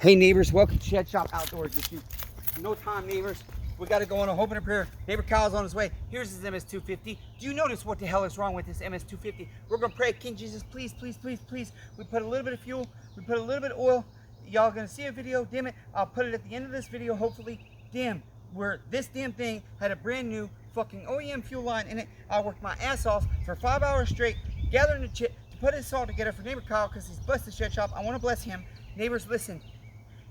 Hey neighbors, welcome to Shed Shop Outdoors with you. No time neighbors, we got to go on a hope and a prayer. Neighbor Kyle's on his way. Here's his ms250. Do you notice what the hell is wrong with this ms250? We're going to pray, King Jesus, please, please, please, please. We put a little bit of fuel, we put a little bit of oil. Y'all going to see a video, damn it. I'll put it at the end of this video, hopefully. Damn, where this damn thing had a brand new fucking OEM fuel line in it. I worked my ass off for 5 hours straight, gathering the chit to put this all together for neighbor Kyle because he's blessed the Shed Shop. I want to bless him. Neighbors, listen.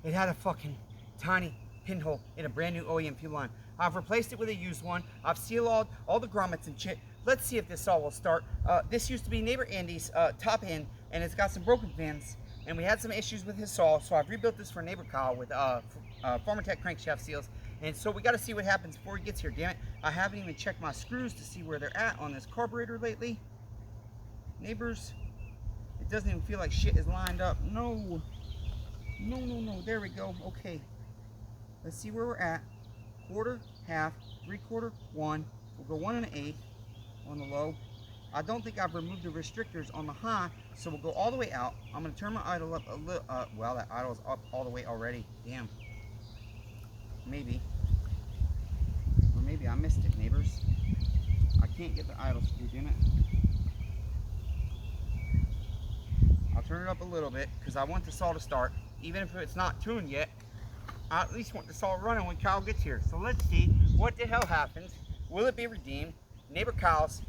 It had a fucking tiny pinhole in a brand new OEM fuel line. I've replaced it with a used one. I've sealed all the grommets and shit. Let's see if this all will start. This used to be neighbor Andy's top end, and it's got some broken pins, and we had some issues with his saw, so I've rebuilt this for neighbor Kyle with Farmer Tech crankshaft seals. And so we got to see what happens before he gets here. Damn it, I haven't even checked my screws to see where they're at on this carburetor lately. Neighbors, it doesn't even feel like shit is lined up. No. No, there we go. Okay, let's see where we're at. Quarter, half, 3/4, 1. We'll go 1 1/8 on the low. I don't think I've removed the restrictors on the high, so we'll go all the way out. I'm going to turn my idle up a little. Well, that idle's up all the way already. Damn. Maybe. Or maybe I missed it, neighbors. I can't get the idle screw, damn it. I'll turn it up a little bit because I want the saw to start. Even if it's not tuned yet, I at least want the saw running when Kyle gets here. So let's see what the hell happens. Will it be redeemed? Neighbor Kyle's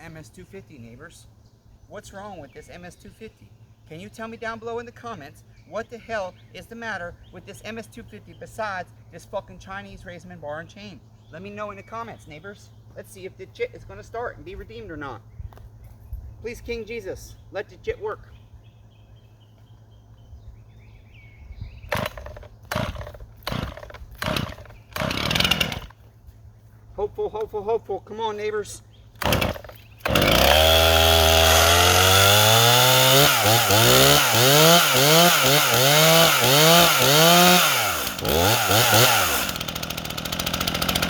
ms250, neighbors. What's wrong with this ms250? Can you tell me down below in the comments what the hell is the matter with this ms250 besides this fucking Chinese Raisman bar and chain? Let me know in the comments, neighbors. Let's see if the jit is going to start and be redeemed or not. Please, King Jesus, let the jit work. Hopeful, hopeful, hopeful. Come on, neighbors.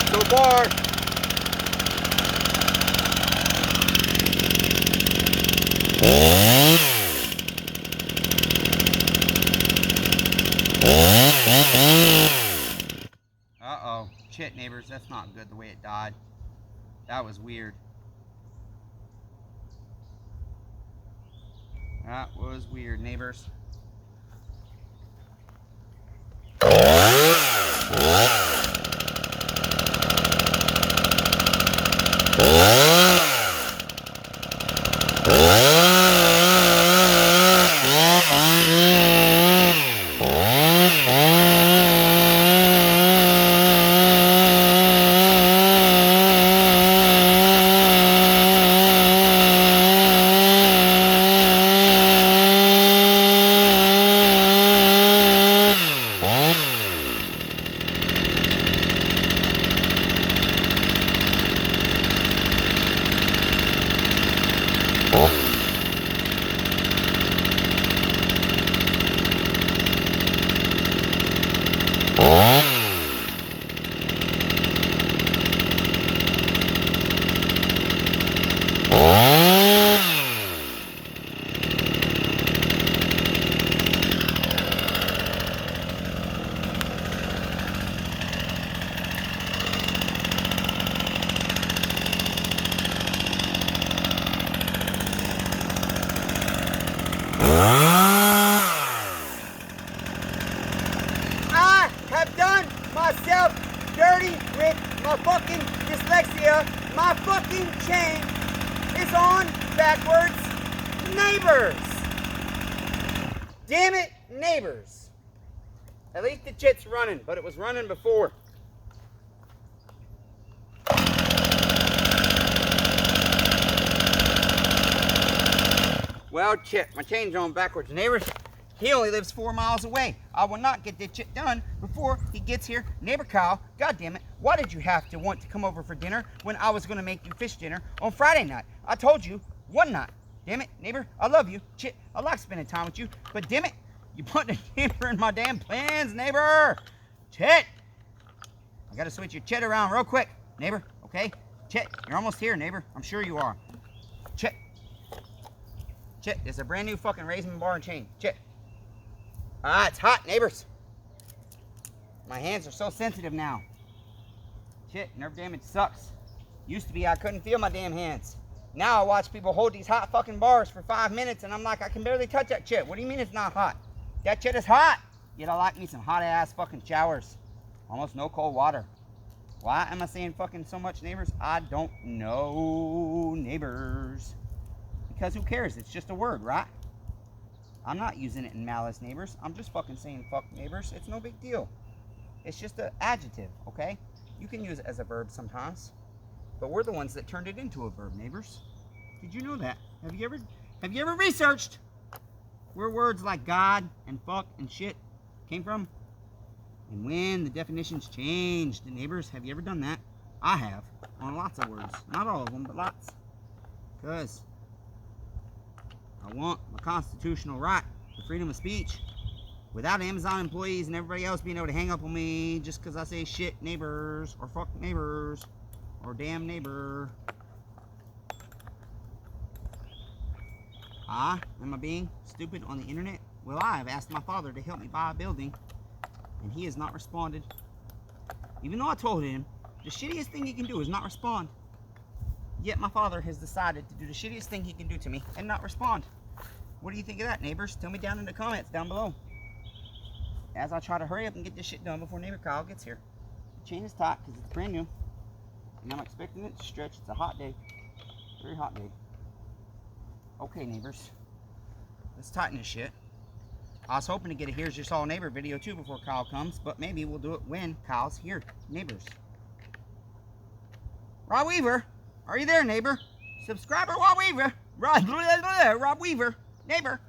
So far, uh-oh, shit, neighbors, that's not good the way it died. That was weird. That was weird, neighbors. I have done myself dirty with my fucking dyslexia. My fucking chain is on backwards. Neighbors! Damn it, neighbors. At least the jit's running, but it was running before. Well, shit, my chain's on backwards, neighbors. He only lives 4 miles away. I will not get this shit done before he gets here. Neighbor Kyle, God damn it, why did you have to want to come over for dinner when I was going to make you fish dinner on Friday night? I told you one night. Damn it, neighbor, I love you. Shit, I like spending time with you. But damn it, you put a damper in my damn plans, neighbor. Shit. I got to switch your Chet around real quick, neighbor, okay? Chet, you're almost here, neighbor. I'm sure you are. Chet. Chit, it's a brand new fucking raisin bar and chain. Chit. Ah, it's hot, neighbors. My hands are so sensitive now. Shit, nerve damage sucks. Used to be I couldn't feel my damn hands. Now I watch people hold these hot fucking bars for 5 minutes and I'm like, I can barely touch that shit. What do you mean it's not hot? That shit is hot. Yet I like me some hot ass fucking showers. Almost no cold water. Why am I saying fucking so much, neighbors? I don't know, neighbors. Because who cares? It's just a word, right? I'm not using it in malice, neighbors. I'm just fucking saying fuck, neighbors. It's no big deal. It's just an adjective, okay? You can use it as a verb sometimes. But we're the ones that turned it into a verb, neighbors. Did you know that? Have you ever researched where words like God and fuck and shit came from? And when the definitions changed, neighbors, have you ever done that? I have, on lots of words. Not all of them, but lots. Because I want my constitutional right to freedom of speech without Amazon employees and everybody else being able to hang up on me just because I say shit neighbors or fuck neighbors or damn neighbor. Am I being stupid on the internet? Well, I have asked my father to help me buy a building and he has not responded. Even though I told him the shittiest thing he can do is not respond. Yet my father has decided to do the shittiest thing he can do to me and not respond. What do you think of that, neighbors? Tell me down in the comments down below. As I try to hurry up and get this shit done before neighbor Kyle gets here. The chain is tight because it's brand new. And I'm expecting it to stretch. It's a hot day. Very hot day. Okay, neighbors. Let's tighten this shit. I was hoping to get a Here's Your Saw Neighbor video too before Kyle comes, but maybe we'll do it when Kyle's here. Neighbors. Rob Weaver, are you there, neighbor? Subscriber Rob Weaver. Rob Weaver, neighbor.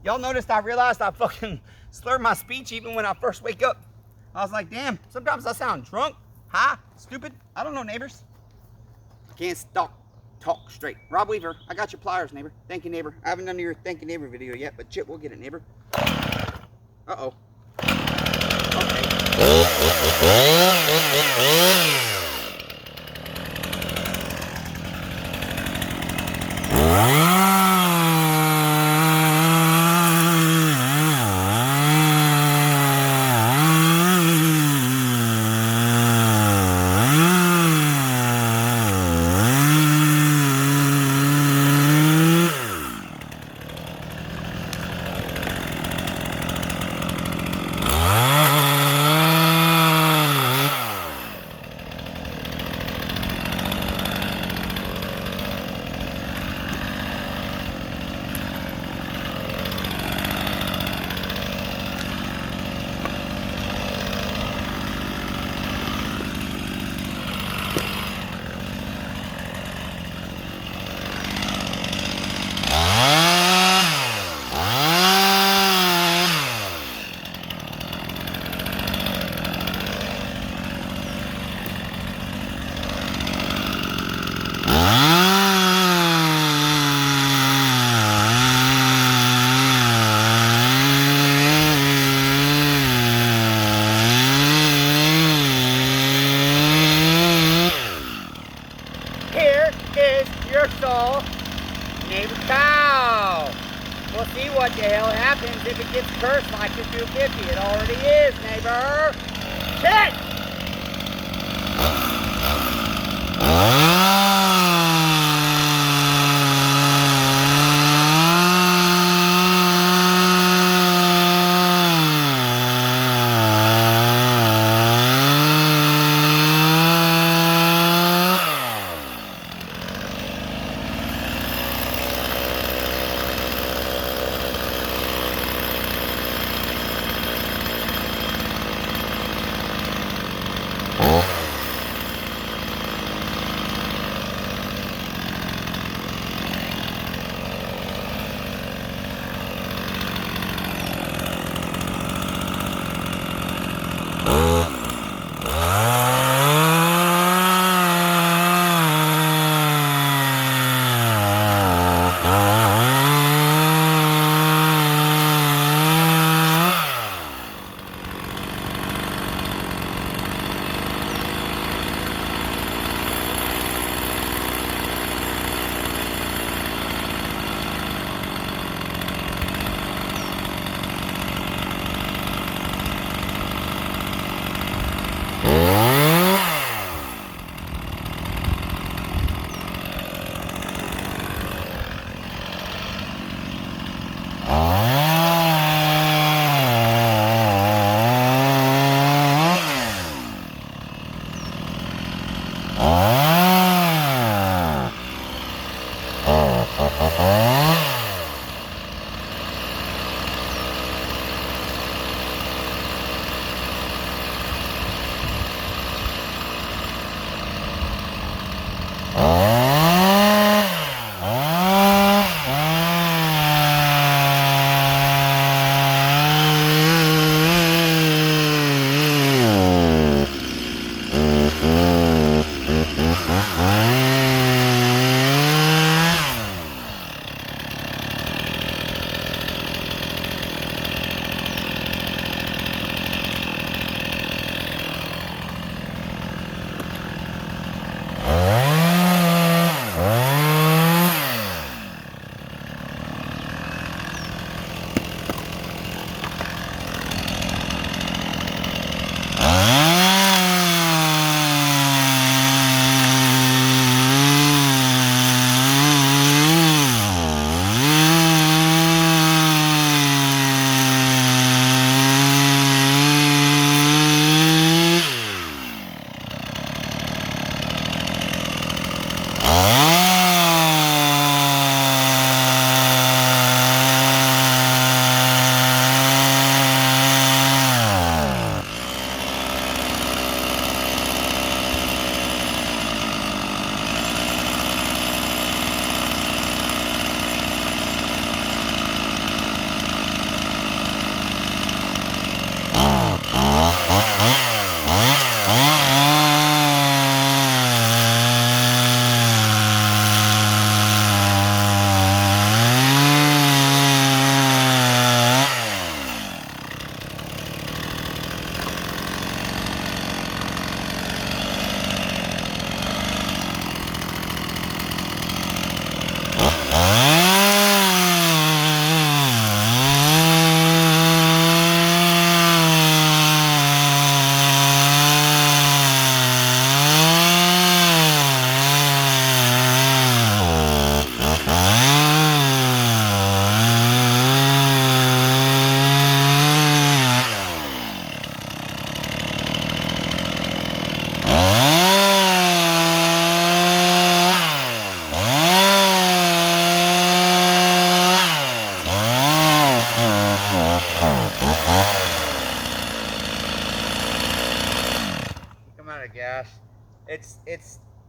Y'all noticed I realized I fucking slurred my speech even when I first wake up. I was like, damn, sometimes I sound drunk, high, stupid. I don't know, neighbors. Can't talk straight. Rob Weaver, I got your pliers, neighbor. Thank you, neighbor. I haven't done your thank you, neighbor video yet, but shit, we'll get it, neighbor. Uh-oh. Okay. Neighbor cow. We'll see what the hell happens if it gets cursed like the 250. It already is, neighbor. Shit!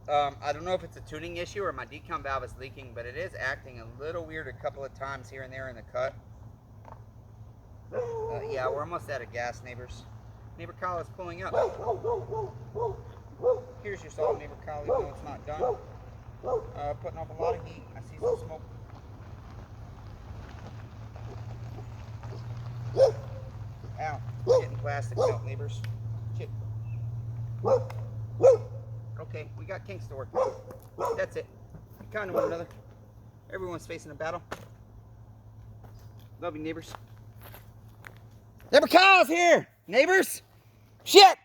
I don't know if it's a tuning issue or my decom valve is leaking, but it is acting a little weird a couple of times here and there in the cut. Yeah, we're almost out of gas, neighbors. Neighbor Kyle is pulling up. Here's your salt, neighbor Kyle, even though it's not done. Putting off a lot of heat. I see some smoke. Ow, getting plastic melt, neighbors. Shit. Okay, we got kinks to work with. That's it. Be kind to one another. Everyone's facing a battle. Love you, neighbors. Neighbor Kyle's here! Neighbors! Shit!